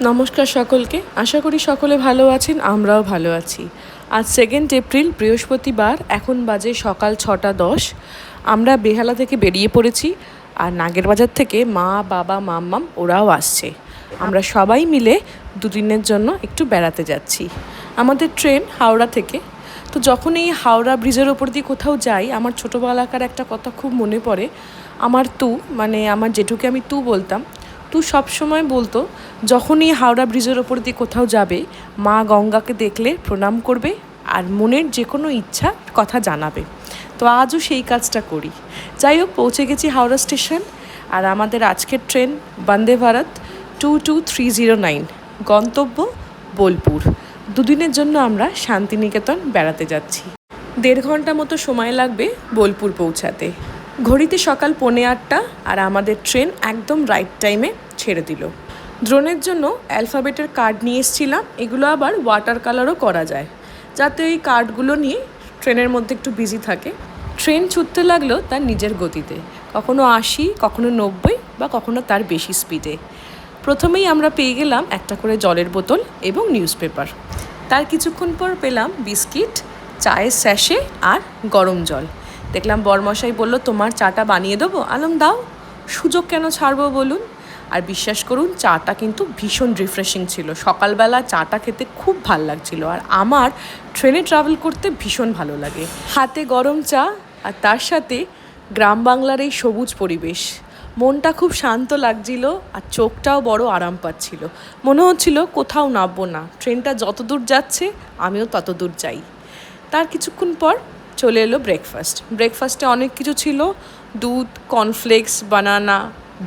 নমস্কার সকলকে, আশা করি সকলে ভালো আছেন, আমরাও ভালো আছি। আজ 2 এপ্রিল বৃহস্পতিবার, এখন বাজে সকাল 6:10। আমরা বেহালা থেকে বেরিয়ে পড়েছি, আর নাগের বাজার থেকে মা, বাবা, মাম্মাম ওরাও আসছে। আমরা সবাই মিলে দুদিনের জন্য একটু বেড়াতে যাচ্ছি। আমাদের ট্রেন হাওড়া থেকে। তো যখন এই হাওড়া ব্রিজের ওপর দিয়ে কোথাও যাই, আমার ছোটোবেলাকার একটা কথা খুব মনে পড়ে। আমার আমার জেঠুকে আমি বলতাম। সবসময় বলতো, যখনই হাওড়া ব্রিজের ওপর দিয়ে কোথাও যাবে, মা গঙ্গাকে দেখলে প্রণাম করবে আর মনের যে কোনো ইচ্ছা কথা জানাবে। তো আজও সেই কাজটা করি। যাই হোক, পৌঁছে গেছি হাওড়া স্টেশন, আর আমাদের আজকের ট্রেন বন্দে ভারত 22309, গন্তব্য বোলপুর। দুদিনের জন্য আমরা শান্তিনিকেতন বেড়াতে যাচ্ছি। 1.5 ঘন্টা মতো সময় লাগবে বোলপুর পৌঁছাতে। ঘড়িতে সকাল 7:45, আর আমাদের ট্রেন একদম রাইট টাইমে ছেড়ে দিল। ড্রোনের জন্য অ্যালফাবেটের কার্ড নিয়ে এসেছিলাম। এগুলো আবার ওয়াটার কালারও করা যায়, যাতে এই কার্ডগুলো নিয়ে ট্রেনের মধ্যে একটু বিজি থাকে। ট্রেন ছুটতে লাগলো তার নিজের গতিতে, কখনো 80, কখনো 90, বা কখনো তার বেশি স্পিডে। প্রথমেই আমরা পেয়ে গেলাম একটা করে জলের বোতল এবং নিউজ পেপার। তার কিছুক্ষণ পর পেলাম বিস্কিট, চায়ের স্যাশে আর গরম জল। দেখলাম বরমশাই বলল, তোমার চাটা বানিয়ে দেবো। আলম দাও, সুযোগ কেন ছাড়বো বলুন। আর বিশ্বাস করুন, চাটা কিন্তু ভীষণ রিফ্রেশিং ছিল। সকালবেলা চাটা খেতে খুব ভাল লাগছিল, আর আমার ট্রেনে ট্রাভেল করতে ভীষণ ভালো লাগে। হাতে গরম চা আর তার সাথে গ্রাম বাংলার এই সবুজ পরিবেশ, মনটা খুব শান্ত লাগছিল, আর চোখটাও বড় আরাম পাচ্ছিল। মনে হচ্ছিল কোথাও নামবো না, ট্রেনটা যত দূর যাচ্ছে আমিও তত দূর যাই। তার কিছুক্ষণ পর চলে এলো ব্রেকফাস্টে অনেক কিছু ছিল: দুধ, cornflakes, banana,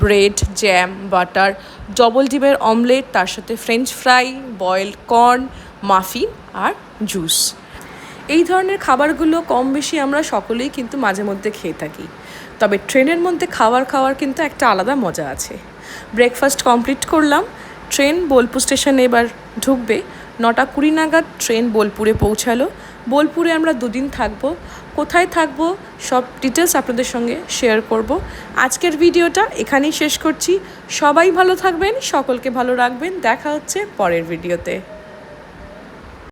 bread, jam, butter, double ডিমের অমলেট, তার সাথে French fry, boiled corn, muffin আর জুস। এই ধরনের খাবারগুলো কম বেশি আমরা সকলেই কিন্তু মাঝে মধ্যে খেয়ে থাকি, তবে ট্রেনের মধ্যে খাওয়ার কিন্তু একটা আলাদা মজা আছে। ব্রেকফাস্ট কমপ্লিট করলাম। ট্রেন বোলপুর স্টেশনে এবার ঢুকবে। 9:20 নাগাদ ট্রেন বোলপুরে পৌঁছালো। বোলপুরে আমরা 2 দিন থাকবো। কোথায় থাকবো সব ডিটেলস আপনাদের সঙ্গে শেয়ার করব। আজকের ভিডিওটা এখানেই শেষ করছি। সবাই ভালো থাকবেন, সকলকে ভালো রাখবেন। দেখা হচ্ছে পরের ভিডিওতে।